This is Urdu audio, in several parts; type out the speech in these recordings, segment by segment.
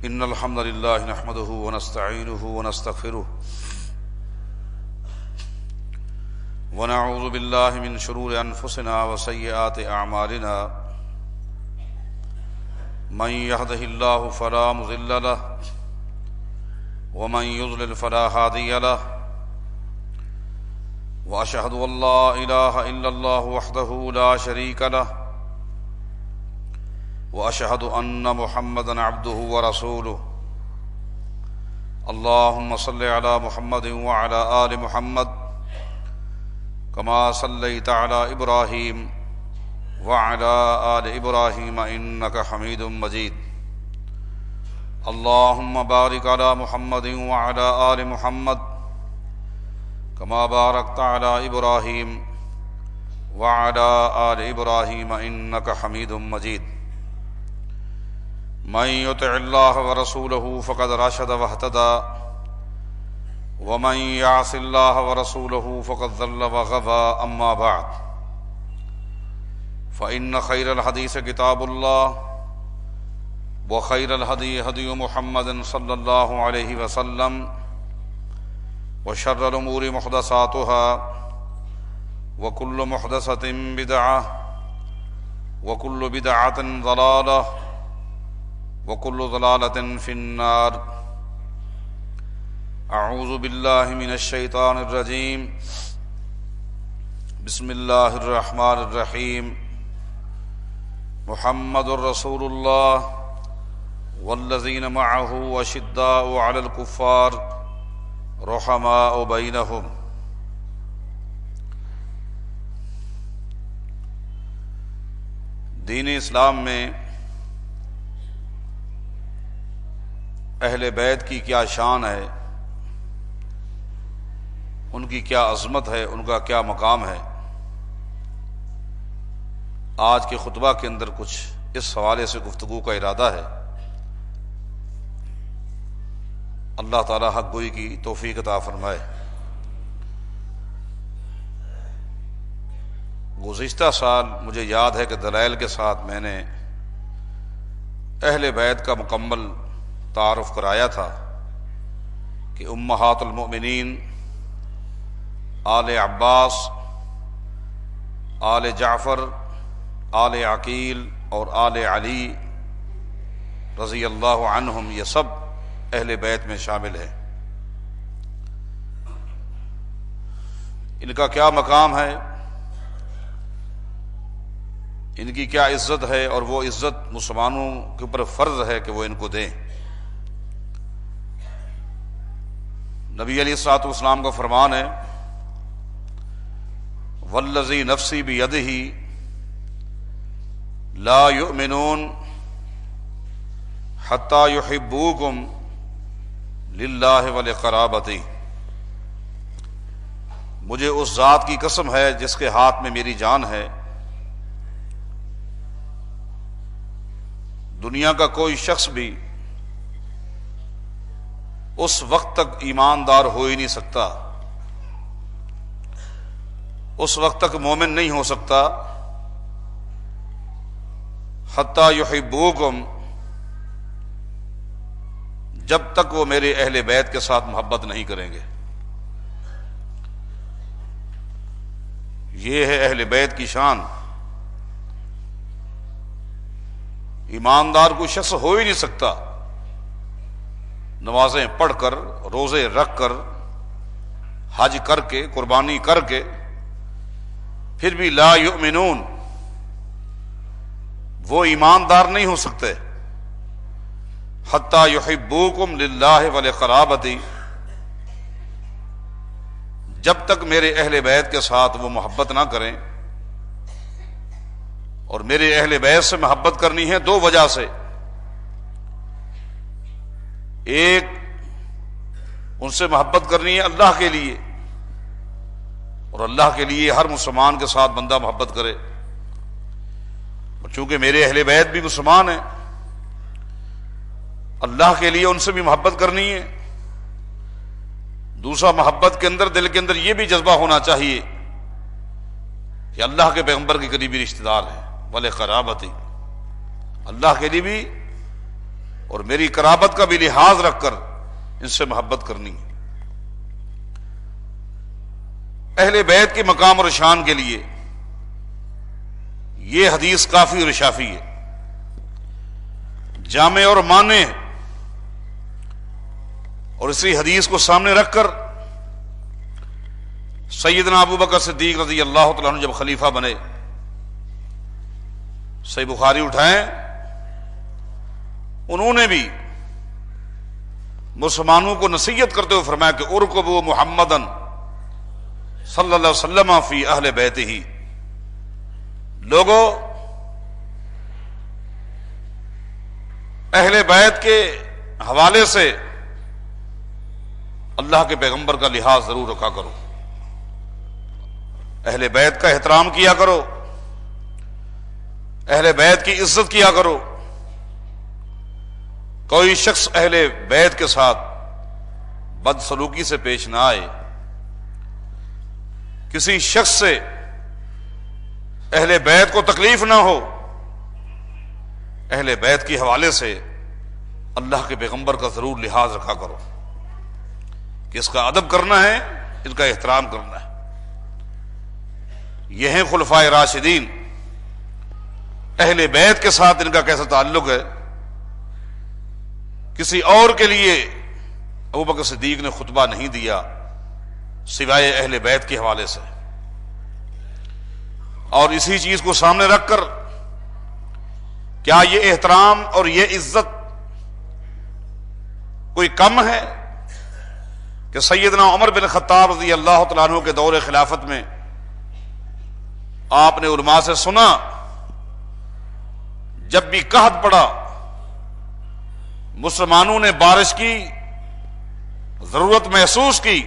إن الحمد لله نحمده ونستعينه ونستغفره ونعوذ بالله من شرور أنفسنا وسيئات أعمالنا من يهده الله فلا مضل له ومن يضلل فلا هادي له وأشهد أن لا إله إلا الله وحده لا شريك له وأشهد أن محمدًا عبده ورسوله اللهم صل على محمد وعلى آل محمد كما صليت على إبراهيم وعلى آل إبراهيم إنك حميد مجيد اللهم بارك على محمد وعلى آل محمد كما باركت على إبراهيم وعلى آل إبراهيم إنك حميد مجيد من يطع الله ورسوله فقد رشد واهتدى ومن يعص الله ورسوله فقد ضل وغوى أما بعد فإن خير الحديث كتاب الله وخير الهدي هدي محمد صلى الله عليه وسلم وشر الأمور محدثاتها وكل محدثة بدعة وكل بدعة ضلالة وكل ضلالة في النار أعوذ بالله من الشيطان الرجيم بسم الله الرحمن الرحيم محمد رسول الله والذين معه أشداء على الكفار رحماء بينهم دین اسلام میں اہل بیت کی کیا شان ہے، ان کی کیا عظمت ہے، ان کا کیا مقام ہے، آج کے خطبہ کے اندر کچھ اس حوالے سے گفتگو کا ارادہ ہے۔ اللہ تعالی حق گوئی کی توفیق عطا فرمائے۔ گزشتہ سال مجھے یاد ہے کہ دلائل کے ساتھ میں نے اہل بیت کا مکمل تعارف کرایا تھا کہ امہات المؤمنین آل عباس، آل جعفر، آل عقیل اور آل علی رضی اللہ عنہم یہ سب اہل بیت میں شامل ہیں۔ ان کا کیا مقام ہے، ان کی کیا عزت ہے، اور وہ عزت مسلمانوں کے اوپر فرض ہے کہ وہ ان کو دیں۔ نبی علیہ الصلوۃ والسلام کا فرمان ہے والذی نفسی بیدہ لا یؤمنون حتی یحبوکم للہ ولقرابتی، مجھے اس ذات کی قسم ہے جس کے ہاتھ میں میری جان ہے، دنیا کا کوئی شخص بھی اس وقت تک ایماندار ہو ہی نہیں سکتا، اس وقت تک مومن نہیں ہو سکتا حتی یحبوکم، جب تک وہ میرے اہل بیت کے ساتھ محبت نہیں کریں گے۔ یہ ہے اہل بیت کی شان۔ ایماندار کوئی شخص ہو ہی نہیں سکتا نمازیں پڑھ کر، روزے رکھ کر، حج کر کے، قربانی کر کے، پھر بھی لا یؤمنون، وہ ایماندار نہیں ہو سکتے حتی یحبوکم للہ ولقرابتی، جب تک میرے اہل بیت کے ساتھ وہ محبت نہ کریں۔ اور میرے اہل بیت سے محبت کرنی ہے دو وجہ سے، ایک ان سے محبت کرنی ہے اللہ کے لیے، اور اللہ کے لیے ہر مسلمان کے ساتھ بندہ محبت کرے، اور چونکہ میرے اہل بیت بھی مسلمان ہیں، اللہ کے لیے ان سے بھی محبت کرنی ہے۔ دوسرا، محبت کے اندر، دل کے اندر یہ بھی جذبہ ہونا چاہیے کہ اللہ کے پیغمبر کے قریبی رشتہ دار ہیں، ولقرابتی، اللہ کے لیے بھی اور میری قرابت کا بھی لحاظ رکھ کر ان سے محبت کرنی ہے۔ اہل بیت کے مقام اور شان کے لیے یہ حدیث کافی اور شافی ہے، جامع اور مانع ہے، اور اسی حدیث کو سامنے رکھ کر سیدنا ابو بکر صدیق رضی اللہ تعالیٰ عنہ جب خلیفہ بنے، صحیح بخاری اٹھائیں، انہوں نے بھی مسلمانوں کو نصیحت کرتے ہوئے فرمایا کہ ارکبوا محمدًا صلی اللہ علیہ وسلم فی اہل بیتہ، لوگوں اہل بیت کے حوالے سے اللہ کے پیغمبر کا لحاظ ضرور رکھا کرو، اہل بیت کا احترام کیا کرو، اہل بیت کی عزت کیا کرو۔ کوئی شخص اہل بیت کے ساتھ بدسلوکی سے پیش نہ آئے، کسی شخص سے اہل بیت کو تکلیف نہ ہو، اہل بیت کے حوالے سے اللہ کے پیغمبر کا ضرور لحاظ رکھا کرو کہ اس کا ادب کرنا ہے، ان کا احترام کرنا ہے۔ یہ ہیں خلفائے راشدین، اہل بیت کے ساتھ ان کا کیسا تعلق ہے۔ کسی اور کے لیے ابوبکر صدیق نے خطبہ نہیں دیا سوائے اہل بیت کے حوالے سے، اور اسی چیز کو سامنے رکھ کر کیا یہ احترام اور یہ عزت کوئی کم ہے کہ سیدنا عمر بن خطاب رضی اللہ تعالیٰ عنہ کے دور خلافت میں آپ نے علماء سے سنا، جب بھی قحط پڑا، مسلمانوں نے بارش کی ضرورت محسوس کی،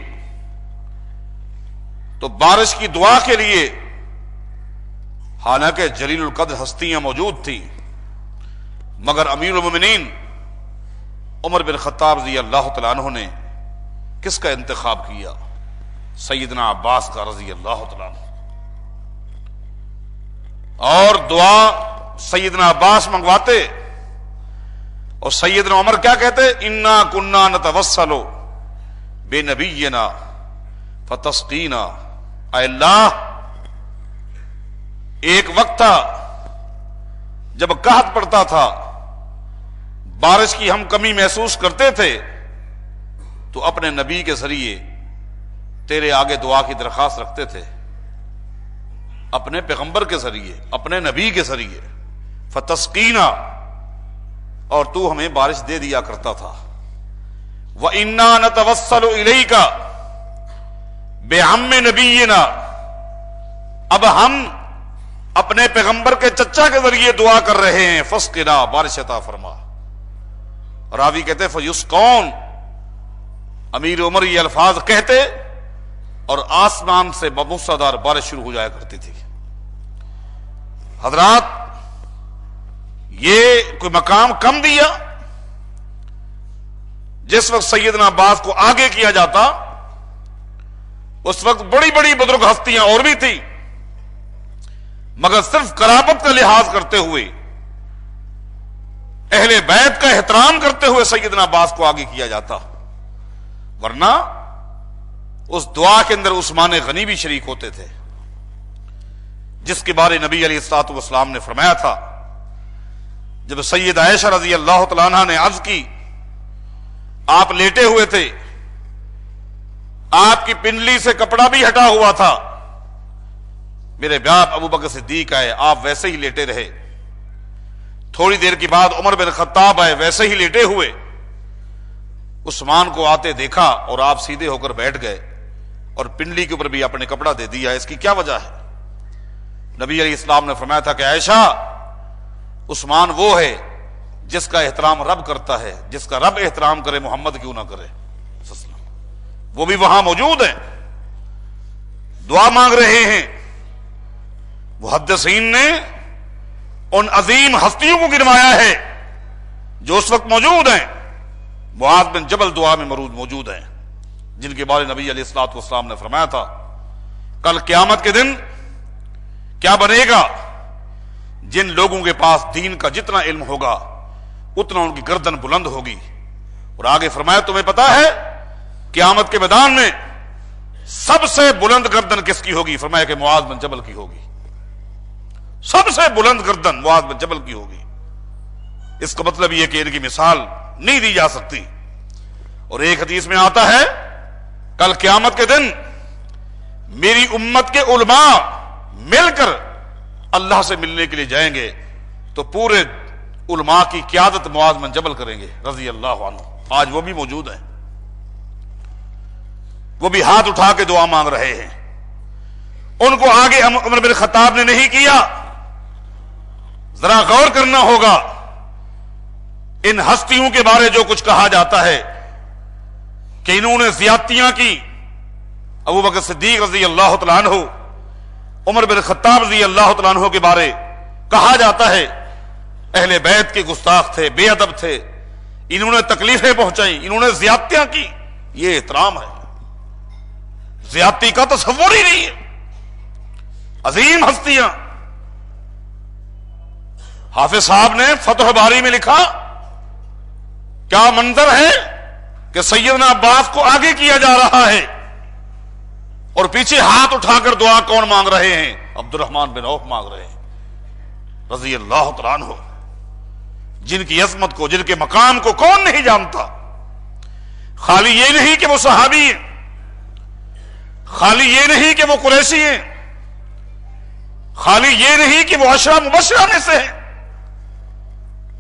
تو بارش کی دعا کے لیے حالانکہ جلیل القدر ہستیاں موجود تھیں، مگر امیر المومنین عمر بن خطاب رضی اللہ تعالیٰ عنہ نے کس کا انتخاب کیا؟ سیدنا عباس کا رضی اللہ تعالیٰ عنہ، اور دعا سیدنا عباس منگواتے، اور سیدنا عمر کیا کہتے؟ انا کننا نتوسل بنبینا فتسقینا، اے اللہ ایک وقت تھا جب قحط پڑتا تھا، بارش کی ہم کمی محسوس کرتے تھے، تو اپنے نبی کے ذریعے تیرے آگے دعا کی درخواست رکھتے تھے، اپنے پیغمبر کے ذریعے، اپنے نبی کے ذریعے، فتسقینا، اور تو ہمیں بارش دے دیا کرتا تھا۔ وَإِنَّا نَتَوَسَّلُ إِلَيْكَ بِعَمِّ نَبِيِّنَا، اب ہم اپنے پیغمبر کے چچا کے ذریعے دعا کر رہے ہیں، فَاسْقِنَا، بارش عطا فرما۔ راوی کہتے فَيُسْقَوْنَ، امیر عمر یہ الفاظ کہتے اور آسمان سے بموسلادھار بارش شروع ہو جایا کرتی تھی۔ حضرات، یہ کوئی مقام کم دیا؟ جس وقت سیدنا عباس کو آگے کیا جاتا، اس وقت بڑی بڑی بزرگ ہستیاں اور بھی تھی، مگر صرف قرابت کا لحاظ کرتے ہوئے، اہل بیت کا احترام کرتے ہوئے سیدنا عباس کو آگے کیا جاتا، ورنہ اس دعا کے اندر عثمان غنی بھی شریک ہوتے تھے، جس کے بارے نبی علیہ الصلوۃ والسلام نے فرمایا تھا، جب سید عائشہ رضی اللہ تعالیٰ عنہ نے عرض کی، آپ لیٹے ہوئے تھے، آپ کی پنڈلی سے کپڑا بھی ہٹا ہوا تھا، میرے باپ ابو بکر صدیق آئے، آپ ویسے ہی لیٹے رہے، تھوڑی دیر کے بعد عمر بن خطاب آئے، ویسے ہی لیٹے ہوئے، عثمان کو آتے دیکھا اور آپ سیدھے ہو کر بیٹھ گئے اور پنڈلی کے اوپر بھی اپنے کپڑا دے دیا، اس کی کیا وجہ ہے؟ نبی علیہ السلام نے فرمایا تھا کہ عائشہ، عثمان وہ ہے جس کا احترام رب کرتا ہے، جس کا رب احترام کرے محمد کیوں نہ کرے، وہ بھی وہاں موجود ہیں، دعا مانگ رہے ہیں۔ محدثین نے ان عظیم ہستیوں کو گنوایا ہے جو اس وقت موجود ہیں، معاذ بن جبل دعا میں موجود ہیں، جن کے بارے نبی علیہ الصلوۃ والسلام نے فرمایا تھا کل قیامت کے دن کیا بنے گا؟ جن لوگوں کے پاس دین کا جتنا علم ہوگا اتنا ان کی گردن بلند ہوگی. اور آگے فرمایا تمہیں پتا ہے قیامت کے میدان میں سب سے بلند گردن کس کی ہوگی؟ فرمایا کہ معاذ بن جبل کی ہوگی. سب سے بلند گردن معاذ بن جبل کی ہوگی. اس کا مطلب یہ کہ ان کی مثال نہیں دی جا سکتی. اور ایک حدیث میں آتا ہے کل قیامت کے دن میری امت کے علماء مل کر اللہ سے ملنے کے لیے جائیں گے تو پورے علماء کی قیادت معاذ بن جبل کریں گے رضی اللہ عنہ. آج وہ بھی موجود ہیں، وہ بھی ہاتھ اٹھا کے دعا مانگ رہے ہیں. ان کو آگے عمر بن خطاب نے نہیں کیا. ذرا غور کرنا ہوگا ان ہستیوں کے بارے جو کچھ کہا جاتا ہے کہ انہوں نے زیادتیاں کی. ابو بکر صدیق رضی اللہ تعالیٰ عنہ، عمر بن خطاب رضی اللہ تعالیٰ عنہ کے بارے کہا جاتا ہے اہل بیت کے گستاخ تھے، بے ادب تھے، انہوں نے تکلیفیں پہنچائیں، انہوں نے زیادتیاں کی. یہ احترام ہے، زیادتی کا تصور ہی نہیں ہے. عظیم ہستیاں. حافظ صاحب نے فتح باری میں لکھا کیا منظر ہے کہ سیدنا عباس کو آگے کیا جا رہا ہے اور پیچھے ہاتھ اٹھا کر دعا کون مانگ رہے ہیں؟ عبد الرحمن بن عوف مانگ رہے ہیں رضی اللہ تعالیٰ عنہ، جن کی عظمت کو، جن کے مقام کو کون نہیں جانتا. خالی یہ نہیں کہ وہ صحابی ہیں، خالی یہ نہیں کہ وہ قریشی ہیں، خالی یہ نہیں کہ وہ عشرہ مبشرہ میں سے ہیں،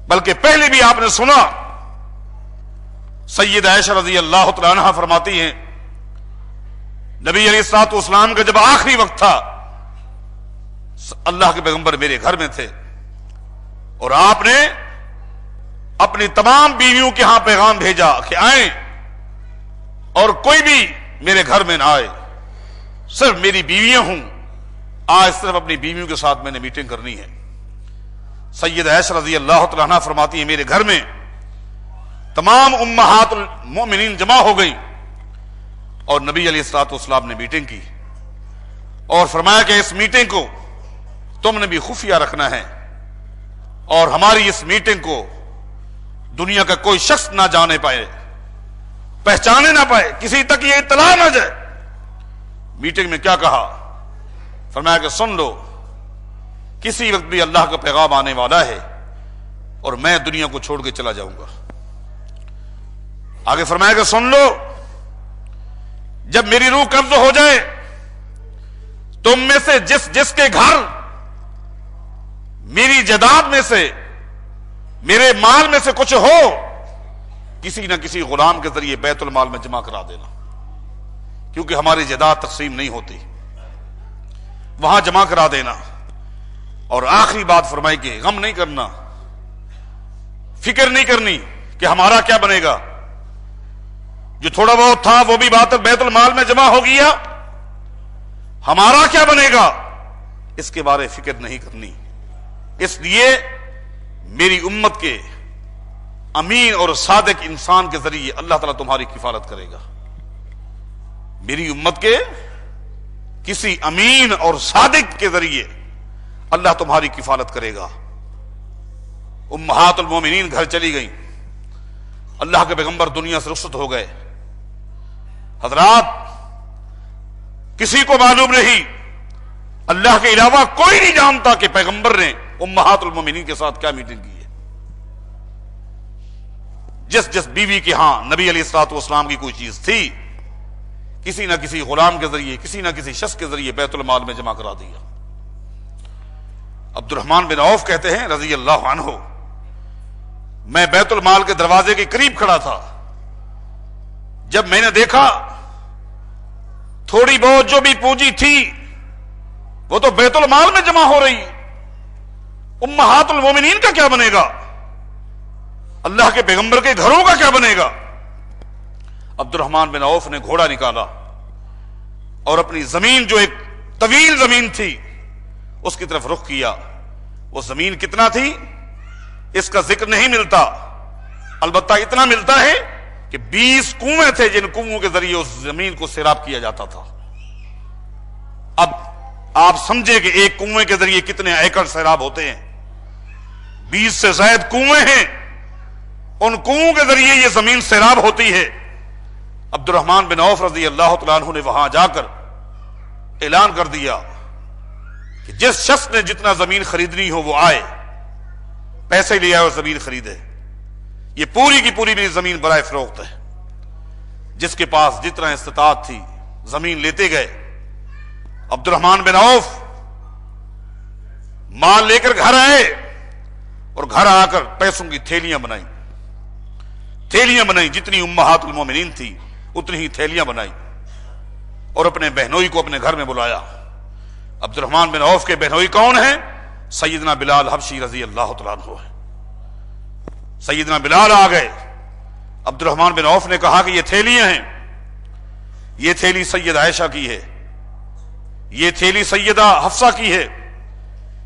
بلکہ پہلے بھی آپ نے سنا سید عائشہ رضی اللہ تعالیٰ عنہ فرماتی ہیں نبی علیہ الصلوۃ والسلام کا جب آخری وقت تھا اللہ کے پیغمبر میرے گھر میں تھے اور آپ نے اپنی تمام بیویوں کے ہاں پیغام بھیجا کہ آئیں اور کوئی بھی میرے گھر میں نہ آئے، صرف میری بیویاں ہوں. آج صرف اپنی بیویوں کے ساتھ میں نے میٹنگ کرنی ہے. سید عائشہ رضی اللہ تعالیٰ عنہ فرماتی ہے میرے گھر میں تمام امہات المؤمنین جمع ہو گئی اور نبی علیہ الصلوۃ والسلام نے میٹنگ کی اور فرمایا کہ اس میٹنگ کو تم نے بھی خفیہ رکھنا ہے اور ہماری اس میٹنگ کو دنیا کا کوئی شخص نہ جانے پائے، پہچانے نہ پائے، کسی تک یہ اطلاع نہ جائے. میٹنگ میں کیا کہا؟ فرمایا کہ سن لو کسی وقت بھی اللہ کا پیغام آنے والا ہے اور میں دنیا کو چھوڑ کے چلا جاؤں گا. آگے فرمایا کہ سن لو جب میری روح قبض ہو جائے تم میں سے جس جس کے گھر میری جائیداد میں سے، میرے مال میں سے کچھ ہو، کسی نہ کسی غلام کے ذریعے بیت المال میں جمع کرا دینا، کیونکہ ہماری جائیداد تقسیم نہیں ہوتی، وہاں جمع کرا دینا. اور آخری بات فرمائی کہ غم نہیں کرنا، فکر نہیں کرنی کہ ہمارا کیا بنے گا، جو تھوڑا بہت تھا وہ بھی بات بیت المال میں جمع ہو گیا، ہمارا کیا بنے گا اس کے بارے فکر نہیں کرنی. اس لیے میری امت کے امین اور صادق انسان کے ذریعے اللہ تعالیٰ تمہاری کفالت کرے گا. میری امت کے کسی امین اور صادق کے ذریعے اللہ تمہاری کفالت کرے گا. امہات المومنین گھر چلی گئیں، اللہ کے پیغمبر دنیا سے رخصت ہو گئے. حضرات کسی کو معلوم نہیں، اللہ کے علاوہ کوئی نہیں جانتا کہ پیغمبر نے امہات المومنین کے ساتھ کیا میٹنگ کی ہے. جس جس بیوی کے ہاں نبی علیہ الصلوۃ والسلام کی کوئی چیز تھی، کسی نہ کسی غلام کے ذریعے، کسی نہ کسی شخص کے ذریعے بیت المال میں جمع کرا دیا. عبد الرحمن بن عوف کہتے ہیں رضی اللہ عنہ، میں بیت المال کے دروازے کے قریب کھڑا تھا، جب میں نے دیکھا تھوڑی بہت جو بھی پونجی تھی وہ تو بیت المال میں جمع ہو رہی، امہات المومنین کا کیا بنے گا، اللہ کے پیغمبر کے گھروں کا کیا بنے گا. عبد الرحمن بن عوف نے گھوڑا نکالا اور اپنی زمین جو ایک طویل زمین تھی اس کی طرف رخ کیا. وہ زمین کتنا تھی اس کا ذکر نہیں ملتا، البتہ اتنا ملتا ہے کہ 20 کنویں تھے جن کنووں کے ذریعے اس زمین کو سیراب کیا جاتا تھا. اب آپ سمجھے کہ ایک کنویں کے ذریعے کتنے ایکڑ سیراب ہوتے ہیں. 20 سے زائد کنویں ہیں ان کنویں کے ذریعے یہ زمین سیراب ہوتی ہے۔ عبد الرحمن بن عوف رضی اللہ تعالیٰ عنہ نے وہاں جا کر اعلان کر دیا کہ جس شخص نے جتنا زمین خریدنی ہو وہ آئے، پیسے لے آئے اور زمین خریدے۔ یہ پوری کی پوری میری زمین برائے فروخت ہے۔ جس کے پاس جتنا استطاعت تھی زمین لیتے گئے۔ عبد الرحمن بن عوف مال لے کر گھر آئے اور گھر آ کر پیسوں کی تھیلیاں بنائیں، جتنی امہات المومنین تھی اتنی ہی تھیلیاں بنائیں، اور اپنے بہنوئی کو اپنے گھر میں بلایا۔ عبد الرحمن بن عوف کے بہنوئی کون ہیں؟ سیدنا بلال حبشی رضی اللہ تعالیٰ عنہ ہے۔ سیدنا بلال آ گئے۔ عبد الرحمن بن عوف نے کہا کہ یہ تھیلیاں ہیں، یہ تھیلی سید عائشہ کی ہے، یہ تھیلی سیدہ حفصہ کی ہے،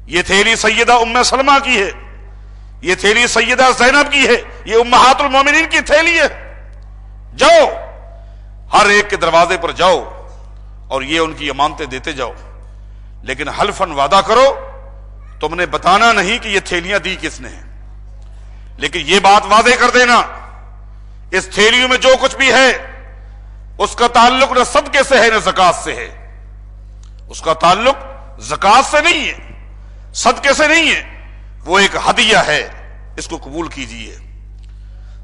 یہ تھیلی سیدہ ام سلمہ کی ہے، یہ تھیلی سیدہ زینب کی ہے، یہ امہات المومنین کی تھیلی ہے۔ جاؤ ہر ایک کے دروازے پر جاؤ اور یہ ان کی امانتیں دیتے جاؤ، لیکن حلفاً وعدہ کرو تم نے بتانا نہیں کہ یہ تھیلیاں دی کس نے ہیں، لیکن یہ بات واضح کر دینا اس تھیلیوں میں جو کچھ بھی ہے اس کا تعلق نہ صدقے سے ہے نہ زکات سے ہے، اس کا تعلق زکات سے نہیں ہے، صدقے سے نہیں ہے، وہ ایک ہدیہ ہے، اس کو قبول کیجئے۔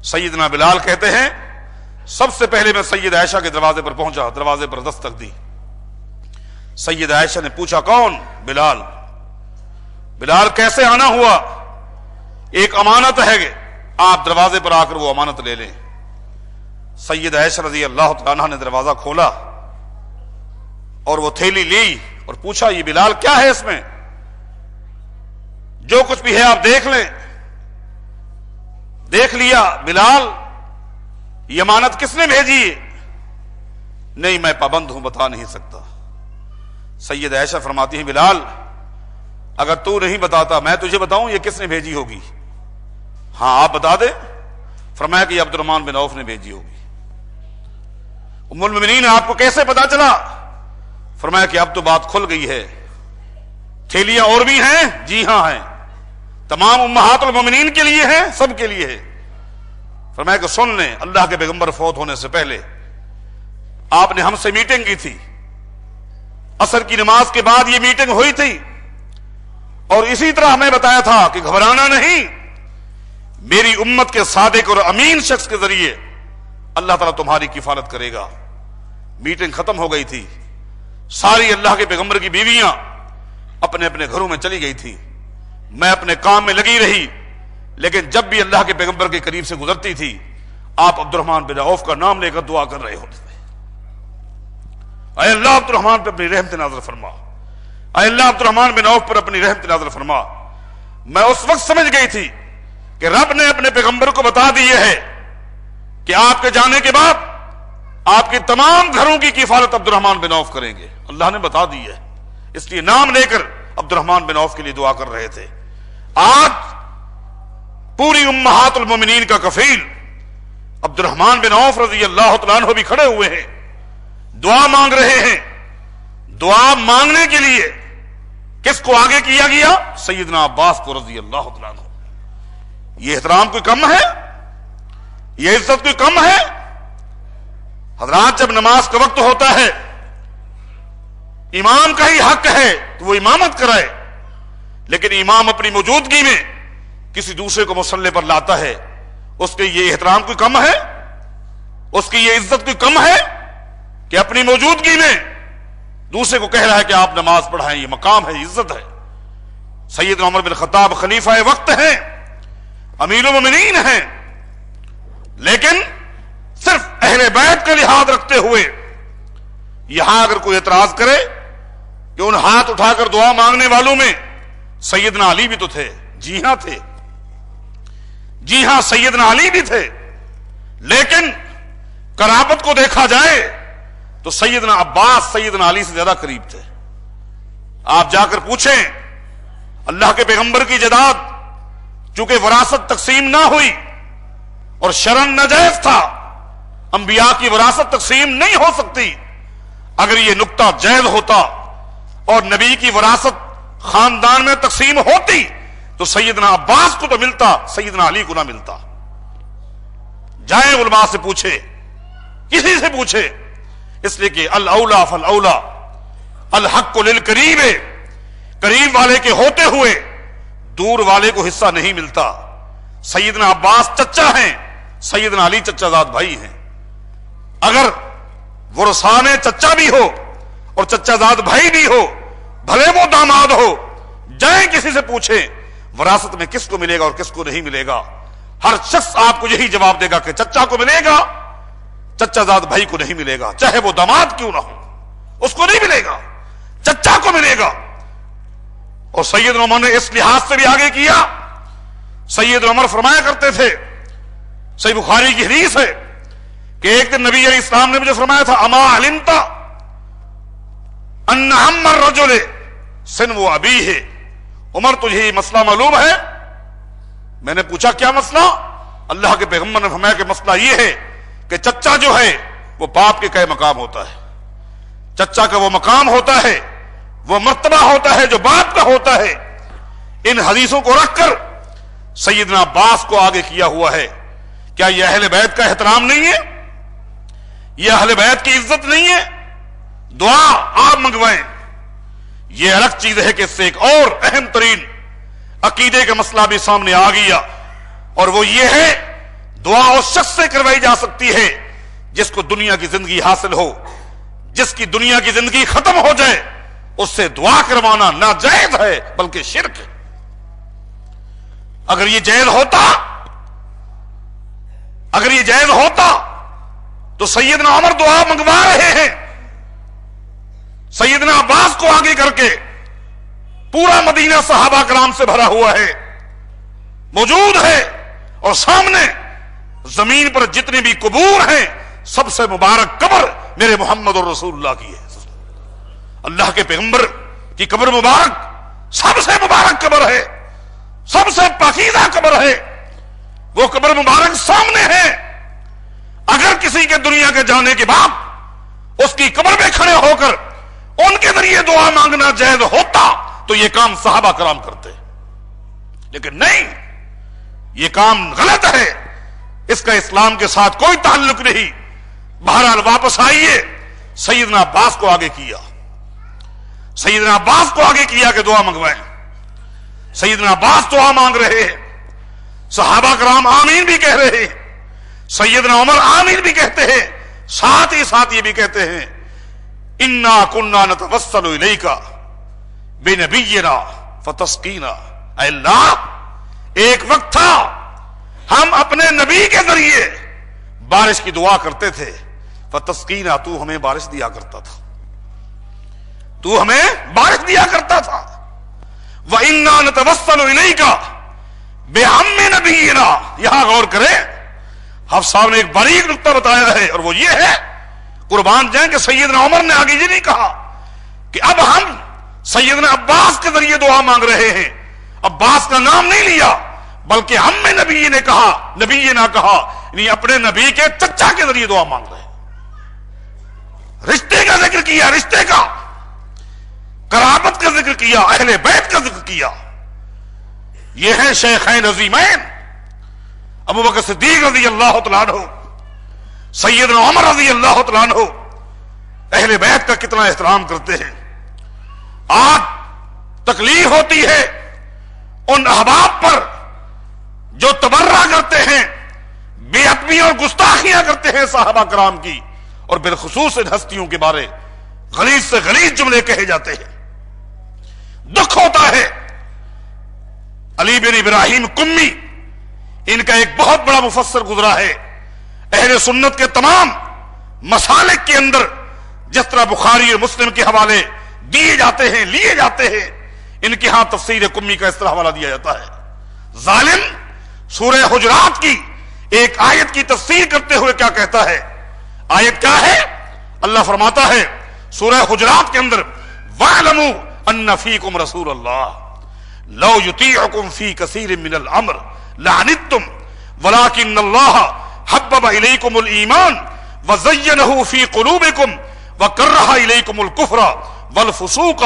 سیدنا بلال کہتے ہیں سب سے پہلے میں سید عائشہ کے دروازے پر پہنچا، دروازے پر دستک دی۔ سید عائشہ نے پوچھا کون؟ بلال۔ بلال کیسے آنا ہوا؟ ایک امانت ہے کہ آپ دروازے پر آ کر وہ امانت لے لیں۔ سید عائشہ رضی اللہ تعالیٰ عنہ نے دروازہ کھولا اور وہ تھیلی لی اور پوچھا یہ بلال کیا ہے اس میں؟ جو کچھ بھی ہے آپ دیکھ لیں۔ دیکھ لیا بلال یہ امانت کس نے بھیجی؟ نہیں میں پابند ہوں بتا نہیں سکتا۔ سید عائشہ فرماتی ہیں بلال اگر تو نہیں بتاتا میں تجھے بتاؤں یہ کس نے بھیجی ہوگی؟ ہاں آپ بتا دیں۔ فرمایا کہ عبد الرحمن بن عوف نے بھیجی ہوگی۔ ام المؤمنین آپ کو کیسے پتا چلا؟ فرمایا کہ اب تو بات کھل گئی ہے، تھیلیاں اور بھی ہیں؟ جی ہاں ہیں، تمام امہات المؤمنین کے لیے ہیں، سب کے لیے ہے۔ فرمایا کہ سن لیں اللہ کے پیغمبر فوت ہونے سے پہلے آپ نے ہم سے میٹنگ کی تھی، عصر کی نماز کے بعد یہ میٹنگ ہوئی تھی، اور اسی طرح ہمیں بتایا تھا کہ گھبرانا نہیں، میری امت کے صادق اور امین شخص کے ذریعے اللہ تعالیٰ تمہاری کفالت کرے گا۔ میٹنگ ختم ہو گئی تھی، ساری اللہ کے پیغمبر کی بیویاں اپنے اپنے گھروں میں چلی گئی تھی، میں اپنے کام میں لگی رہی، لیکن جب بھی اللہ کے پیغمبر کے قریب سے گزرتی تھی آپ عبد الرحمن بن عوف کا نام لے کر دعا کر رہے ہوتے تھے، اے اللہ عبد الرحمن پہ اپنی رحمت نازل فرما، اے اللہ عبد الرحمن بن عوف پر اپنی رحمت نازل فرما۔ میں اس وقت سمجھ گئی تھی کہ رب نے اپنے پیغمبر کو بتا دیے ہے کہ آپ کے جانے کے بعد آپ کے تمام گھروں کی کفالت عبد الرحمن بن عوف کریں گے، اللہ نے بتا دی ہے، اس لیے نام لے کر عبد الرحمن بن عوف کے لیے دعا کر رہے تھے۔ آج پوری امہات المومنین کا کفیل عبد الرحمن بن عوف رضی اللہ تعالیٰ عنہ بھی کھڑے ہوئے ہیں، دعا مانگ رہے ہیں۔ دعا مانگنے کے لیے کس کو آگے کیا گیا؟ سیدنا عباس کو رضی اللہ تعالیٰ عنہ۔ یہ احترام کوئی کم ہے؟ یہ عزت کوئی کم ہے؟ حضرات جب نماز کا وقت ہوتا ہے امام کا ہی حق ہے کہ وہ امامت کرائے، لیکن امام اپنی موجودگی میں کسی دوسرے کو مصلی پر لاتا ہے، اس کے یہ احترام کوئی کم ہے؟ اس کی یہ عزت کوئی کم ہے کہ اپنی موجودگی میں دوسرے کو کہہ رہا ہے کہ آپ نماز پڑھائیں؟ یہ مقام ہے، یہ عزت ہے۔ سیدنا عمر بن خطاب خلیفہ وقت ہیں، امیر المومنین ہیں، لیکن صرف اہل بیت کا لحاظ رکھتے ہوئے یہاں اگر کوئی اعتراض کرے کہ ان ہاتھ اٹھا کر دعا مانگنے والوں میں سیدنا علی بھی تو تھے، جی ہاں تھے، جی ہاں سیدنا علی بھی تھے، لیکن قرابت کو دیکھا جائے تو سیدنا عباس سیدنا علی سے زیادہ قریب تھے۔ آپ جا کر پوچھیں اللہ کے پیغمبر کی جداد چونکہ وراثت تقسیم نہ ہوئی اور شرعاً ناجائز تھا، انبیاء کی وراثت تقسیم نہیں ہو سکتی، اگر یہ نقطہ جائز ہوتا اور نبی کی وراثت خاندان میں تقسیم ہوتی تو سیدنا عباس کو تو ملتا، سیدنا علی کو نہ ملتا۔ جائیں علماء سے پوچھے، کسی سے پوچھے، اس لیے کہ الاولا فالاولا الحق للقریب، قریب والے کے ہوتے ہوئے دور والے کو حصہ نہیں ملتا۔ سیدنا عباس چچا ہیں، سیدنا علی چچا زاد بھائی ہیں۔ اگر ورثہ میں چچا بھی ہو اور چچا زاد بھائی بھی ہو، بھلے وہ داماد ہو، جائیں کسی سے پوچھیں وراثت میں کس کو ملے گا اور کس کو نہیں ملے گا۔ ہر شخص آپ کو یہی جواب دے گا کہ چچا کو ملے گا، چچا زاد بھائی کو نہیں ملے گا، چاہے وہ داماد کیوں نہ ہو، اس کو نہیں ملے گا، چچا کو ملے گا۔ اور سیدنا عمر نے اس لحاظ سے بھی آگے کیا۔ سیدنا عمر فرمایا کرتے تھے، صحیح بخاری کی حدیث ہے کہ ایک دن نبی علیہ السلام نے مجھے فرمایا تھا، اما علمت ان عم الرجل سنو ابیہ، عمر تجھے یہ مسئلہ معلوم ہے؟ میں نے پوچھا کیا مسئلہ؟ اللہ کے پیغمبر نے فرمایا کہ مسئلہ یہ ہے کہ چچا جو ہے وہ باپ کے کئی مقام ہوتا ہے، چچا کا وہ مقام ہوتا ہے، وہ مرتبہ ہوتا ہے جو باپ کا ہوتا ہے۔ ان حدیثوں کو رکھ کر سیدنا عباس کو آگے کیا ہوا ہے۔ کیا یہ اہل بیت کا احترام نہیں ہے؟ یہ اہل بیت کی عزت نہیں ہے؟ دعا آپ منگوائیں۔ یہ الگ چیز ہے کہ اس سے ایک اور اہم ترین عقیدے کا مسئلہ بھی سامنے آ گیا، اور وہ یہ ہے دعا اس شخص سے کروائی جا سکتی ہے جس کو دنیا کی زندگی حاصل ہو، جس کی دنیا کی زندگی ختم ہو جائے، اس سے دعا کروانا ناجائز ہے بلکہ شرک ہے۔ اگر یہ جائز ہوتا تو سیدنا عمر دعا منگوا رہے ہیں، سیدنا عباس کو آگے کر کے پورا مدینہ صحابہ کرام سے بھرا ہوا ہے، موجود ہے، اور سامنے زمین پر جتنے بھی قبور ہیں سب سے مبارک قبر میرے محمد رسول اللہ کی ہے۔ اللہ کے پیغمبر کی قبر مبارک سب سے مبارک قبر ہے، سب سے پاکیزہ قبر ہے، وہ قبر مبارک سامنے ہے۔ اگر کسی کے دنیا کے جانے کے بعد اس کی قبر میں کھڑے ہو کر ان کے ذریعے دعا مانگنا جائز ہوتا تو یہ کام صحابہ کرام کرتے، لیکن نہیں، یہ کام غلط ہے، اس کا اسلام کے ساتھ کوئی تعلق نہیں۔ بہرحال واپس آئیے، سیدنا عباس کو آگے کیا، سیدنا عباس کو آگے کیا کہ دعا منگوائیں۔ سیدنا عباس دعا مانگ رہے ہیں، صحابہ کرام آمین بھی کہہ رہے ہیں، سیدنا عمر آمین بھی کہتے ہیں، ساتھ ہی ساتھ یہ بھی کہتے ہیں انا کننا نتوسل الیک بنبینا فتسقینا۔ اے اللہ، ایک وقت تھا ہم اپنے نبی کے ذریعے بارش کی دعا کرتے تھے، فتسقینا، تو ہمیں بارش دیا کرتا تھا، تو ہمیں بارش دیا کرتا تھا۔ وَإِنَّا نَتَوَسَّلُ إِلَيْكَ بِعَمِّ نَبِيِّنَا۔ یہاں غور کریں، حفص صاحب نے ایک باریک نقطہ بتایا ہے، اور وہ یہ ہے، قربان جائیں کہ سیدنا عمر نے آگے یہ نہیں کہا کہ اب ہم سیدنا عباس کے ذریعے دعا مانگ رہے ہیں، عباس کا نام نہیں لیا، بلکہ ہم میں نبی نے کہا، نبی نہ کہا، یعنی اپنے نبی کے چچا کے ذریعے دعا مانگ رہے ہیں۔ رشتے کا ذکر کیا، رشتے کا، قرابت کا ذکر کیا، اہل بیت کا ذکر کیا۔ یہ ہیں شیخین عظیمین، ابو بکر صدیق رضی اللہ تعالیٰ عنہ، سیدنا عمر رضی اللہ تعالیٰ عنہ، اہل بیت کا کتنا احترام کرتے ہیں۔ آج تکلیف ہوتی ہے ان احباب پر جو تبرہ کرتے ہیں، بے ادبی اور گستاخیاں کرتے ہیں صحابہ کرام کی، اور بالخصوص ان ہستیوں کے بارے غلیظ سے غلیظ جملے کہے جاتے ہیں۔ دکھ ہوتا ہے۔ علی بن ابراہیم قمی، ان کا ایک بہت بڑا مفسر گزرا ہے، اہل سنت کے تمام مسالک کے اندر جس طرح بخاری اور مسلم کے حوالے دیے جاتے ہیں، لیے جاتے ہیں، ان کے ہاں تفسیر قمی کا اس طرح حوالہ دیا جاتا ہے۔ ظالم سورہ حجرات کی ایک آیت کی تفسیر کرتے ہوئے کیا کہتا ہے؟ آیت کیا ہے؟ اللہ فرماتا ہے سورہ حجرات کے اندر، وَاعْلَمُوا أَنَّ فِيكُمْ رَسُولَ اللَّهِ لَوْ يُطِيعُكُمْ فِي كَثِيرٍ مِّنَ الْأَمْرِ لَعَنِتُّمْ وَلَكِنَّ اللَّهَ حَبَّبَ إِلَيْكُمُ الْإِيمَانَ وَزَيَّنَهُ فِي قُلُوبِكُمْ وَكَرَّهَ إِلَيْكُمُ الْكُفْرَ وَالْفُسُوقَ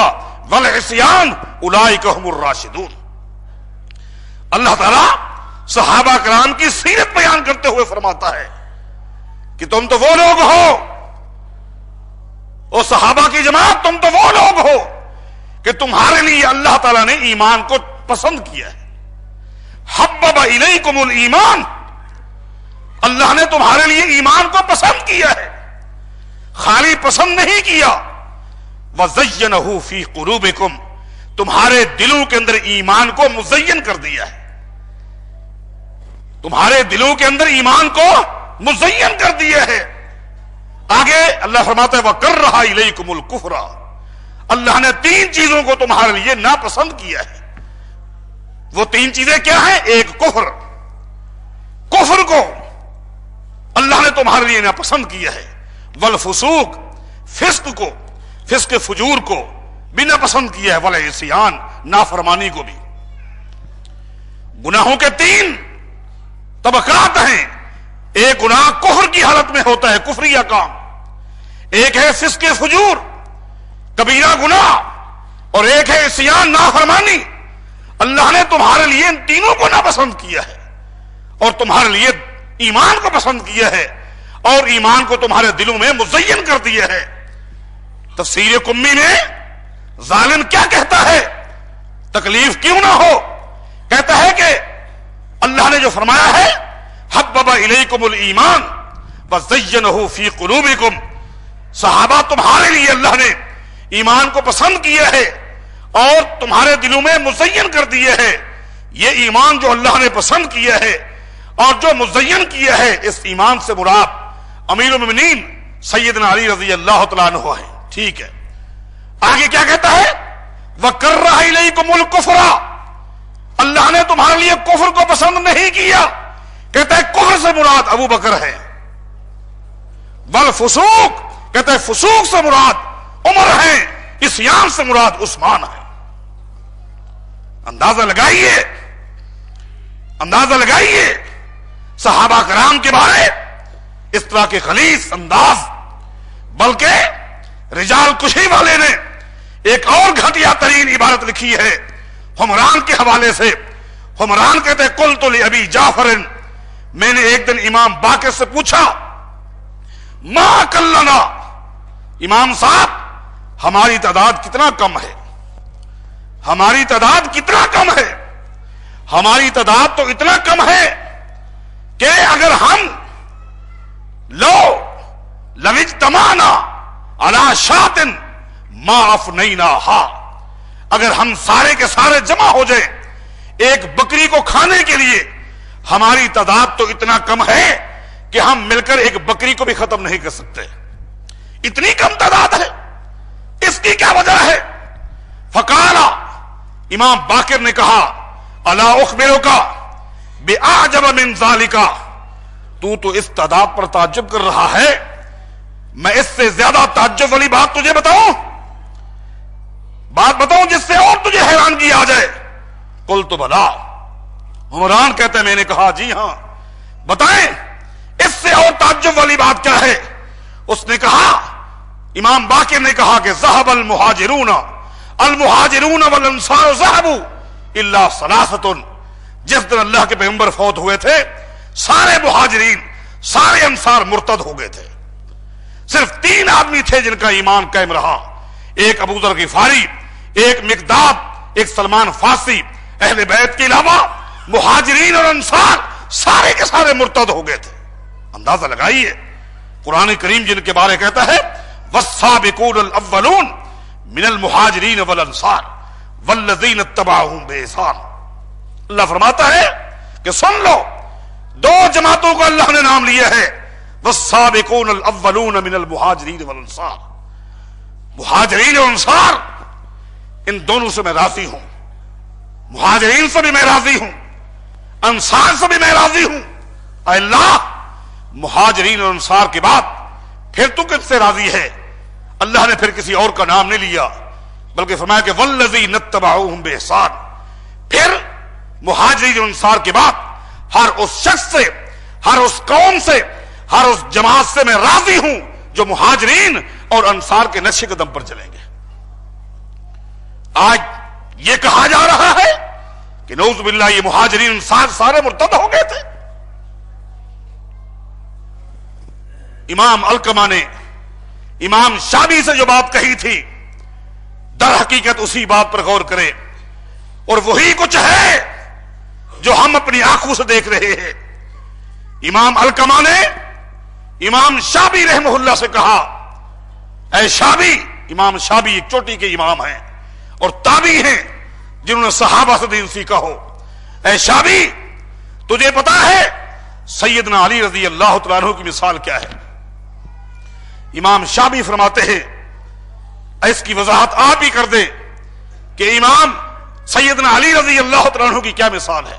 وَالْعِصْيَانَ أُولَٰئِكَ هُمُ الرَّاشِدُونَ۔ اللہ تعالیٰ صحابہ کرام کی سیرت بیان کرتے ہوئے فرماتا ہے کہ تم تو وہ لوگ ہو، او صحابہ کی جماعت، تم تو وہ لوگ ہو کہ تمہارے لیے اللہ تعالیٰ نے ایمان کو پسند کیا ہے۔ حبب الیکم الایمان، اللہ نے تمہارے لیے ایمان کو پسند کیا ہے، خالی پسند نہیں کیا، وزینہ فی قلوبکم، تمہارے دلوں کے اندر ایمان کو مزین کر دیا ہے، تمہارے دلوں کے اندر ایمان کو مزین کر دیا ہے۔ آگے اللہ فرماتا ہے وَكَرَّهَ إِلَيْكُمُ الْكُفْرَ، اللہ نے 3 چیزوں کو تمہارے لیے ناپسند کیا ہے۔ وہ 3 چیزیں کیا ہیں؟ ایک کفر کو اللہ نے تمہارے لیے ناپسند کیا ہے، والفسوق، فسق فجور کو بھی ناپسند کیا ہے، والعصیان، نافرمانی کو بھی۔ گناہوں کے 3 طبقات ہیں، ایک گناہ کفر کی حالت میں ہوتا ہے، کفریہ کام، ایک ہے فسق فجور، کبیرہ گناہ، اور ایک ہے عصیان، نافرمانی۔ اللہ نے تمہارے لیے ان تینوں کو ناپسند کیا ہے اور تمہارے لیے ایمان کو پسند کیا ہے اور ایمان کو تمہارے دلوں میں مزین کر دیا ہے۔ تفسیر قمی میں ظالم کیا کہتا ہے؟ تکلیف کیوں نہ ہو، کہتا ہے کہ اللہ نے جو فرمایا ہے حبب الیکم الایمان وزینہ فی قلوبکم، صحابہ تمہارے لیے اللہ نے ایمان کو پسند کیا ہے اور تمہارے دلوں میں مزین کر دیا ہے۔ یہ ایمان جو اللہ نے پسند کیا ہے اور جو مزین کیا ہے، اس ایمان سے مراد امیر المومنین سیدنا علی رضی اللہ تعالیٰ عنہ ہے۔ ٹھیک ہے، آگے کیا کہتا ہے؟ وَكَرَّهَ إِلَيْكُمُ الْكُفْرَ، اللہ نے تمہارے لیے کفر کو پسند نہیں کیا، کہتا ہے کفر سے مراد ابو بکر ہے، والفسوق، کہتا ہے فسوق سے مراد عمر ہے، عصیان سے مراد عثمان ہے۔ اندازہ لگائیے صحابہ کرام کے بارے اس طرح کے خلیص انداز، بلکہ رجال کشی والے نے ایک اور گھٹیا ترین عبارت لکھی ہے حمران کے حوالے سے۔ حمران کہتے ہیں قلت لأبی جعفر، میں نے ایک دن امام باقر سے پوچھا ما کلنا، امام صاحب ہماری تعداد کتنا کم ہے، ہماری تعداد کتنا کم ہے، ہماری تعداد تو اتنا کم ہے کہ اگر ہم لو اجتمعنا علی شاۃ ما افنیناہا، اگر ہم سارے کے سارے جمع ہو جائیں ایک بکری کو کھانے کے لیے، ہماری تعداد تو اتنا کم ہے کہ ہم مل کر ایک بکری کو بھی ختم نہیں کر سکتے، اتنی کم تعداد ہے۔ اس کی کیا وجہ ہے؟ فقال، امام باقر نے کہا الا اخبرک باعجب من ذالک، تو اس تعداد پر تعجب کر رہا ہے، میں اس سے زیادہ تعجب والی بات تجھے بتاؤں جس سے اور تجھے حیرانگی آ جائے؟ قلت بلا، عمران کہتے ہیں میں نے کہا جی ہاں بتائیں، اس سے اور تعجب والی بات کیا ہے؟ اس نے کہا، امام باقر نے کہا کہ ذهب المہاجرون والانصار ذهبوا الا ثلاثۃ، جس دن اللہ کے پیغمبر فوت ہوئے تھے سارے مہاجرین سارے انصار مرتد ہو گئے تھے، صرف 3 آدمی تھے جن کا ایمان قائم رہا، ایک ابو ذر غفاری، ایک مقداد، ایک سلمان فارسی، اہل بیت کے علاوہ مہاجرین اور انصار سارے کے سارے مرتد ہو گئے تھے۔ اندازہ لگائیے، قرآن کریم جن کے بارے کہتا ہے والسابقون الاولون من المہاجرین والانصار والذین اتبعوہم بإحسان، اللہ فرماتا ہے کہ سن لو 2 جماعتوں کو اللہ نے نام لیا ہے، والسابقون الاولون من المہاجرین والانصار، مہاجرین اور انصار، ان دونوں سے میں راضی ہوں، مہاجرین سے بھی میں راضی ہوں، انصار سے بھی میں راضی ہوں۔ اے اللہ، مہاجرین اور انصار کے بعد پھر تو کس سے راضی ہے؟ اللہ نے پھر کسی اور کا نام نہیں لیا بلکہ فرمایا کہ والذین اتبعوہم بإحسان، پھر مہاجرین اور انصار کے بعد ہر اس شخص سے، ہر اس قوم سے، ہر اس جماعت سے میں راضی ہوں جو مہاجرین اور انصار کے نقش قدم پر چلیں گے۔ آج یہ کہا جا رہا ہے کہ نعوذ باللہ یہ مہاجرین سارے مرتد ہو گئے تھے. امام علقمہ نے امام شابی سے جو بات کہی تھی در حقیقت اسی بات پر غور کرے، اور وہی کچھ ہے جو ہم اپنی آنکھوں سے دیکھ رہے ہیں. امام علقمہ نے امام شابی رحمہ اللہ سے کہا، اے شابی، امام شابی ایک چوٹی کے امام ہیں اور تابعی ہیں جنہوں نے صحابہ سے دین سیکھا ہو، اے شابی تجھے پتا ہے سیدنا علی رضی اللہ تعالیٰ عنہ کی مثال کیا ہے؟ امام شابی فرماتے ہیں اس کی وضاحت آپ ہی کر دیں کہ امام سیدنا علی رضی اللہ تعالیٰ عنہ کی کیا مثال ہے.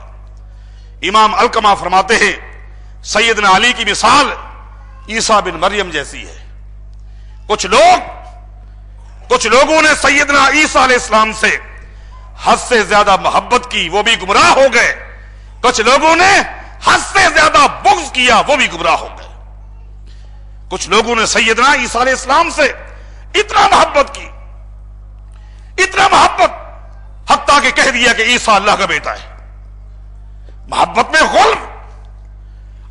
امام علقمہ فرماتے ہیں سیدنا علی کی مثال عیسیٰ بن مریم جیسی ہے. کچھ لوگوں نے سیدنا عیسیٰ علیہ السلام سے حد سے زیادہ محبت کی، وہ بھی گمراہ ہو گئے. کچھ لوگوں نے حد سے زیادہ بغض کیا، وہ بھی گمراہ ہو گئے. کچھ لوگوں نے سیدنا عیسیٰ علیہ السلام سے اتنا محبت کی، اتنا محبت، حتیٰ کہ کہہ دیا کہ عیسیٰ اللہ کا بیٹا ہے. محبت میں غلو،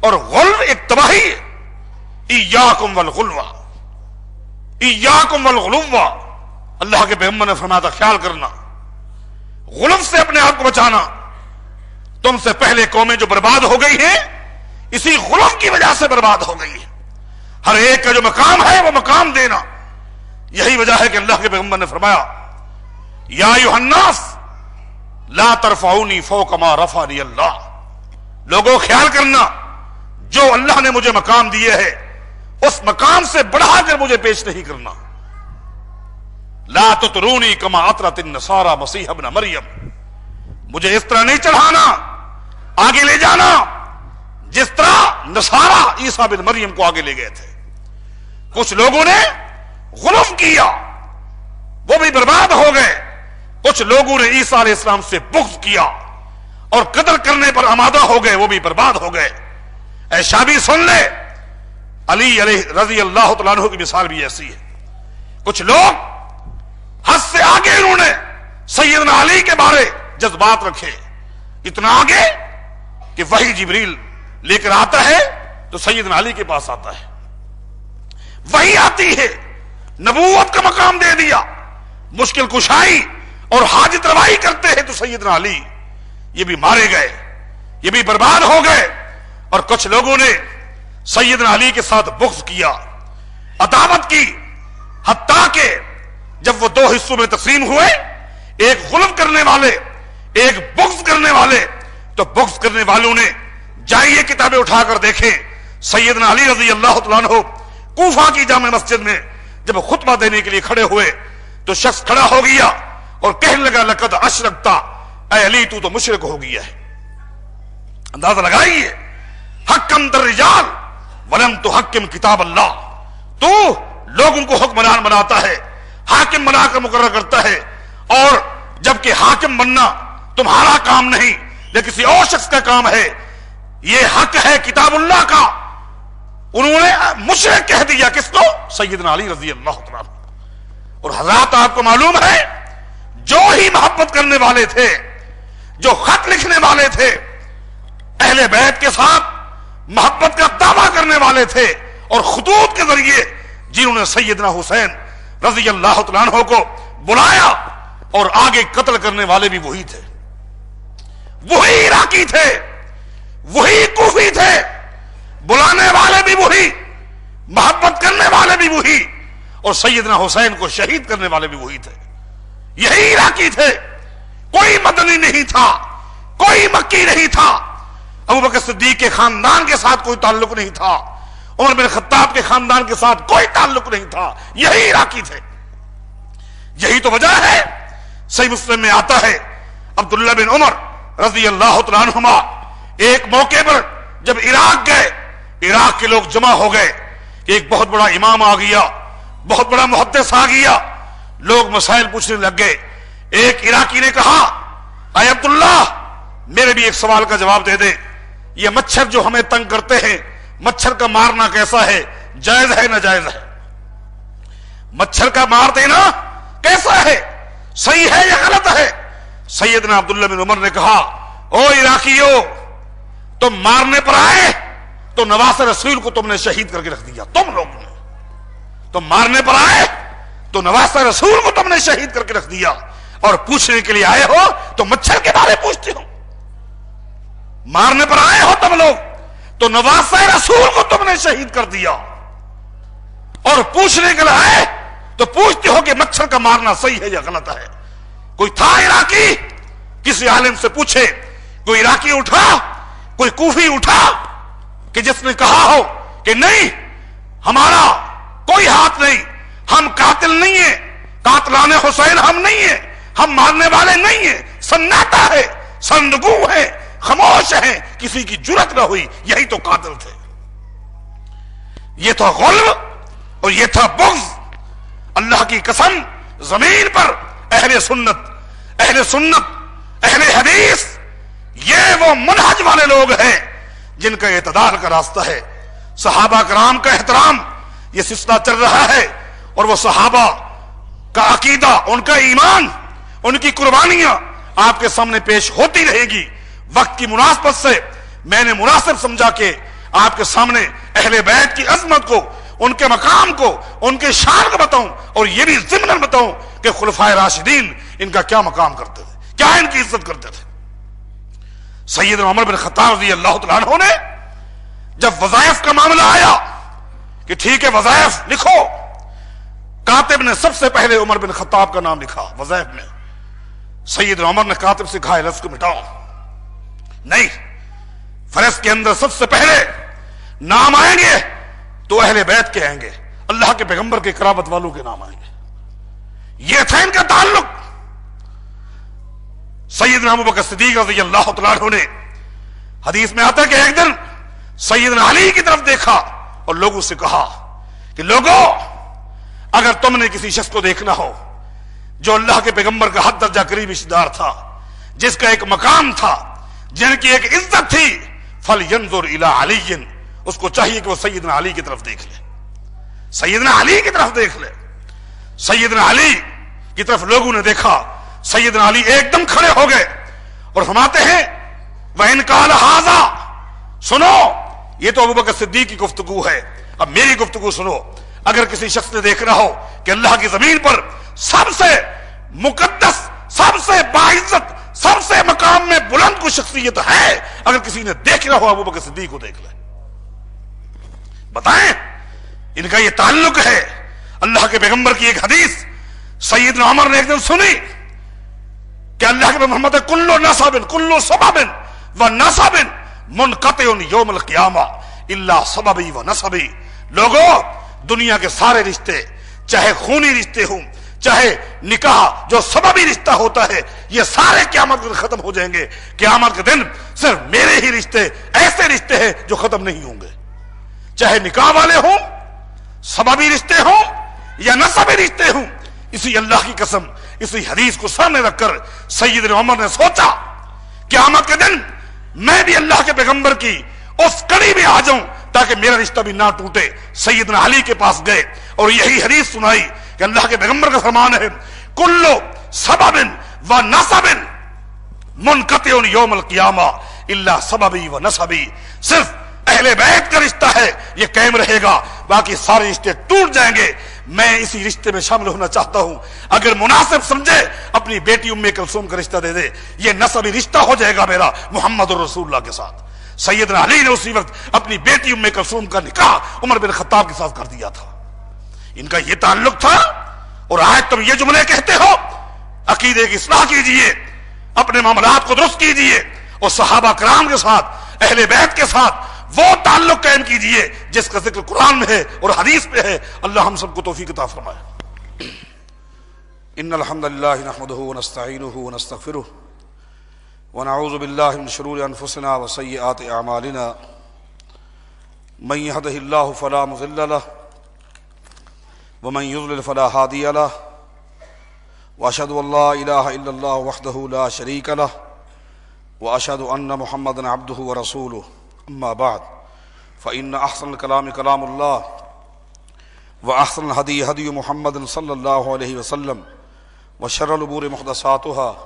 اور غلو ایک تباہی ہے. ایاکم والغلو، ایاکم والغلو، اللہ کے پیغمبر نے فرمایا تھا خیال کرنا، غلو سے اپنے آپ کو بچانا. تم سے پہلے قومیں جو برباد ہو گئی ہیں اسی غلو کی وجہ سے برباد ہو گئی ہیں. ہر ایک کا جو مقام ہے وہ مقام دینا. یہی وجہ ہے کہ اللہ کے پیغمبر نے فرمایا یا ایھا الناس لا ترفعونی فوق ما رفعنی اللہ، لوگوں خیال کرنا جو اللہ نے مجھے مقام دیے ہے اس مقام سے بڑھا کر مجھے پیش نہیں کرنا. لا تطرونی کما اطرت النصارى مسیح ابن مریم، مجھے اس طرح نہیں چڑھانا، آگے لے جانا جس طرح نصارہ عیسیٰ بن مریم کو آگے لے گئے تھے. کچھ لوگوں نے غلو کیا، وہ بھی برباد ہو گئے. کچھ لوگوں نے عیسیٰ علیہ السلام سے بغض کیا اور قتل کرنے پر آمادہ ہو گئے، وہ بھی برباد ہو گئے. اے شابی سن لے، علی علیہ رضی اللہ تعالیٰ عنہ کی مثال بھی ایسی ہے. کچھ لوگ حد سے آگے انہوں نے سیدنا علی کے بارے جذبات رکھے، اتنا آگے کہ وحی جبریل لے کر آتا ہے تو سیدنا علی کے پاس آتا ہے، وحی آتی ہے، نبوت کا مقام دے دیا، مشکل کشائی اور حاجت روائی کرتے ہیں تو سیدنا علی یہ بھی مارے گئے، یہ بھی برباد ہو گئے. اور کچھ لوگوں نے سیدنا علی کے ساتھ بغض کیا، عداوت کی، حتیٰ کہ جب وہ دو حصوں میں تقسیم ہوئے، ایک غلو کرنے والے ایک بغض کرنے والے، تو بغض کرنے والوں نے جائیے کتابیں اٹھا کر دیکھیں سیدنا علی رضی اللہ تعالیٰ عنہ کوفہ کی جامع مسجد میں جب خطبہ دینے کے لیے کھڑے ہوئے تو شخص کھڑا ہو گیا اور کہنے لگا لقد اشرکتا، اے علی تو مشرک ہو گیا ہے. اندازہ لگائیے، حکمت الرجال ولم تحکم کتاب اللہ، تو لوگوں کو حکمران بناتا ہے، حاکم بنا کر مقرر کرتا ہے، اور جبکہ حاکم بننا تمہارا کام نہیں یہ کسی اور شخص کا کام ہے، یہ حق ہے کتاب اللہ کا. انہوں نے مشرک کہہ دیا کس کو؟ سیدنا علی رضی اللہ تعالیٰ. اور حضرات آپ کو معلوم ہے جو ہی محبت کرنے والے تھے، جو خط لکھنے والے تھے، اہل بیت کے ساتھ محبت کا دعویٰ کرنے والے تھے، اور خطوط کے ذریعے جنہوں نے سیدنا حسین رضی اللہ تعالیٰ عنہ کو بلایا اور آگے قتل کرنے والے بھی وہی تھے، وہی عراقی تھے، وہی کوفی تھے، بلانے والے بھی وہی، محبت کرنے والے بھی وہی، اور سیدنا حسین کو شہید کرنے والے بھی وہی تھے. یہی عراقی تھے، کوئی مدنی نہیں تھا، کوئی مکی نہیں تھا. ابوبکر صدیق کے خاندان کے ساتھ کوئی تعلق نہیں تھا، عمر بن خطاب کے خاندان کے ساتھ کوئی تعلق نہیں تھا، یہی عراقی تھے. یہی تو وجہ ہے، صحیح مسلم میں آتا ہے عبداللہ بن عمر رضی اللہ تعالیٰ عنہما ایک موقع پر جب عراق گئے، عراق کے لوگ جمع ہو گئے کہ ایک بہت بڑا امام آ گیا، بہت بڑا محدث آ گیا. لوگ مسائل پوچھنے لگ گئے. ایک عراقی نے کہا اے عبداللہ میرے بھی ایک سوال کا جواب دے دے، یہ مچھر جو ہمیں تنگ کرتے ہیں، مچھر کا مارنا کیسا ہے، جائز ہے ناجائز ہے؟ مچھر کا مار دینا کیسا ہے، صحیح ہے یا غلط ہے؟ سیدنا عبداللہ بن عمر نے کہا او عراقیو، تم مارنے پر آئے تو نواس رسول کو تم نے شہید کر کے رکھ دیا. تم لوگوں نے، تم مارنے پر آئے تو نواس رسول کو تم نے شہید کر کے رکھ دیا، اور پوچھنے کے لیے آئے ہو تو مچھر کے بارے پوچھتے ہو. مارنے پر آئے ہو تم لوگ تو نواس رسول کو تم نے شہید کر دیا، اور پوچھنے کے لیے آئے تو پوچھتے ہو کہ مچھر کا مارنا صحیح ہے یا غلط ہے. کوئی تھا عراقی، کسی عالم سے پوچھے، کوئی عراقی اٹھا، کوئی کوفی اٹھا کہ جس نے کہا ہو کہ نہیں، ہمارا کوئی ہاتھ نہیں، ہم قاتل نہیں ہیں، قاتلان حسین ہم نہیں ہیں، ہم مارنے والے نہیں ہیں، سناٹا ہے، سرنگو ہے، خاموش ہے، کسی کی جرت نہ ہوئی، یہی تو قاتل تھے. یہ تھا غلو اور یہ تھا بغض. اللہ کی قسم، زمین پر اہل سنت اہل حدیث یہ وہ منہج والے لوگ ہیں جن کا اعتدال کا راستہ ہے. صحابہ کرام کا احترام یہ سلسلہ چل رہا ہے، اور وہ صحابہ کا عقیدہ، ان کا ایمان، ان کی قربانیاں آپ کے سامنے پیش ہوتی رہے گی. وقت کی مناسبت سے میں نے مناسب سمجھا کہ آپ کے سامنے اہل بیت کی عظمت کو، ان کے مقام کو، ان کے شان کو بتاؤں، اور یہ بھی ضمن بتاؤں کہ خلفائے راشدین ان کا کیا مقام کرتے تھے، کیا ان کی عزت کرتے تھے. سیدنا عمر بن خطاب رضی اللہ تعالیٰ عنہ نے جب وظائف کا معاملہ آیا کہ ٹھیک ہے وظائف لکھو، کاتب نے سب سے پہلے عمر بن خطاب کا نام لکھا وظائف میں. سیدنا عمر نے کاتب سے کہا لفظ کو مٹاؤ. نہیں، فہرست کے اندر سب سے پہلے نام آئیں گے تو اہل بیت کے آئیں گے، اللہ کے پیغمبر کے قرابت والوں کے نام آئیں گے. یہ تھا ان کا تعلق. سیدنا ابو بکر صدیق رضی اللہ تعالیٰ عنہ نے، حدیث میں آتا ہے کہ ایک دن سیدنا علی کی طرف دیکھا اور لوگوں سے کہا کہ لوگوں، اگر تم نے کسی شخص کو دیکھنا ہو جو اللہ کے پیغمبر کا حد درجہ قریب رشتہ دار تھا، جس کا ایک مقام تھا، جن کی ایک عزت تھی، فَلْيَنْظُرْ إِلَىٰ عَلِيٍّ، اس کو چاہیے کہ وہ سیدنا علی کی طرف دیکھ لے، سیدنا علی کی طرف دیکھ لے. سیدنا علی کی طرف لوگوں نے دیکھا، سیدنا علی ایک دم کھڑے ہو گئے اور فرماتے ہیں وَإِنْ قَالَ هَذَا، سنو، یہ تو ابوبکر صدیق کی گفتگو ہے، اب میری گفتگو سنو. اگر کسی شخص نے دیکھنا ہو کہ اللہ کی زمین پر سب سے مقدس، سب سے باعزت، سب سے مقام میں بلند کوئی شخصیت ہے، اگر کسی نے دیکھنا ہو ابوبکر صدیق کو دیکھ لے. بتائیں، ان کا یہ تعلق ہے. اللہ کے پیغمبر کی ایک حدیث سیدنا عمر نے ایک دن سنی کہ اللہ کے محمد کلو نصب کلو سبب و نصب منقطع یوم القیامہ الا سببی و نصبی. لوگوں، دنیا کے سارے رشتے، چاہے خونی رشتے ہوں، چاہے نکاح جو سببی رشتہ ہوتا ہے، یہ سارے قیامت کے دن ختم ہو جائیں گے. قیامت کے دن صرف میرے ہی رشتے ایسے رشتے ہیں جو ختم نہیں ہوں گے، چاہے نکاح والے ہوں، سببی رشتے ہوں یا نسبی رشتے ہوں. اسی اللہ کی قسم، اسی حدیث کو سامنے رکھ کر سیدنا عمر نے سوچا قیامت کے دن میں بھی اللہ کے پیغمبر کی اس کڑی میں آ جاؤں تاکہ میرا رشتہ بھی نہ ٹوٹے. سیدنا علی کے پاس گئے اور یہی حدیث سنائی کہ اللہ کے پیغمبر کا فرمان ہے کلو سبب و نسب منقطع یوم القیامہ الا سببی و نسبی. صرف اہل بیت کا رشتہ ہے یہ قائم رہے گا، باقی سارے رشتے ٹوٹ جائیں گے. میں اسی رشتے میں شامل ہونا چاہتا ہوں. اگر مناسب سمجھے اپنی بیٹی ام کلثوم کا رشتہ دے دے، یہ نسبی رشتہ ہو جائے گا میرا محمد رسول اللہ کے ساتھ. سیدنا علی نے اسی وقت اپنی بیٹی ام کلثوم کا نکاح عمر بن خطاب کے ساتھ کر دیا تھا. ان کا یہ تعلق تھا. اور آج تم یہ جملے کہتے ہو عقیدے کی اصلاح کیجئے، اپنے معاملات کو درست کیجئے، اور صحابہ کرام کے ساتھ، اہل بیت کے ساتھ وہ تعلق قائم کیجئے جس کا ذکر قرآن میں ہے اور حدیث پہ ہے. اللہ ہم سب کو توفیق عطا فرمائے. ان الحمد للہ نحمده ونستعینه ونستغفره ونعوذ باللہ من شرور انفسنا وسیئات اعمالنا. من يهده الله فلا مضل له ومن يضلل فلا هادي له واشهد ان لا اله الا الله وحده لا شريك له واشهد ان محمدا عبده ورسوله. اما بعد فان احسن الكلام كلام الله واحسن الهدي هدي محمد صلى الله عليه وسلم وشر الامور محدثاتها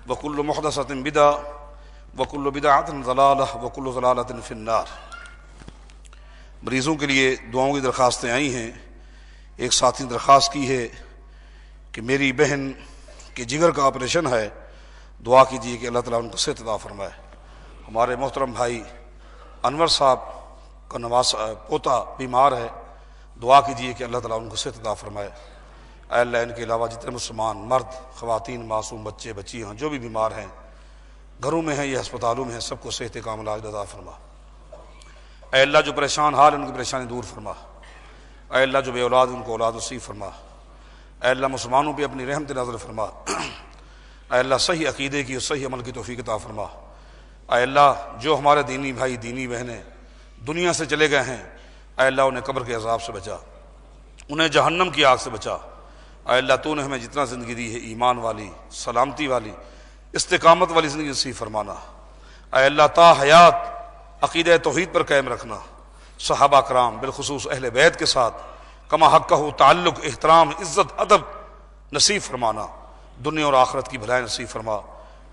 وکل محدثۃ بدعہ وکل بدعۃ ضلالہ وکل ضلالۃ فی النار۔ مریضوں کے لیے دعاؤں کی درخواستیں آئی ہیں۔ ایک ساتھی نے درخواست کی ہے کہ میری بہن کے جگر کا آپریشن ہے، دعا کیجیے کہ اللہ تعالیٰ ان کو صحت عطا فرمائے۔ ہمارے محترم بھائی انور صاحب کا پوتا بیمار ہے، دعا کیجیے کہ اللہ تعالیٰ ان کو صحت عطا فرمائے۔ اے اللہ ان کے علاوہ جتنے مسلمان مرد، خواتین، معصوم بچے بچیاں جو بھی بیمار ہیں، گھروں میں ہیں یا ہسپتالوں میں ہیں، سب کو صحت کامل عاجل عطا فرما۔ اے اللہ جو پریشان حال ان کی پریشانی دور فرما۔ اے اللہ جو بے اولاد ان کو اولاد نصیب فرما۔ اے اللہ مسلمانوں پہ اپنی رحمت نازل فرما۔ اے اللہ صحیح عقیدے کی اور صحیح عمل کی توفیق عطا فرما۔ اے اللہ جو ہمارے دینی بھائی دینی بہنیں دنیا سے چلے گئے ہیں، اے اللہ انہیں قبر کے عذاب سے بچا، انہیں جہنم کی آگ سے بچا۔ اے اللہ تو نے ہمیں جتنا زندگی دی ہے ایمان والی، سلامتی والی، استقامت والی زندگی نصیب فرمانا۔ اے اللہ تا حیات عقیدہ توحید پر قائم رکھنا، صحابہ کرام بالخصوص اہل بیت کے ساتھ کما حقہ تعلق، احترام، عزت، ادب نصیب فرمانا، دنیا اور آخرت کی بھلائی نصیب فرما۔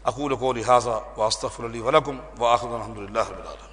اقول قولی ھذا واستغفر لی ولکم وآخر الحمد للہ رب العالمین۔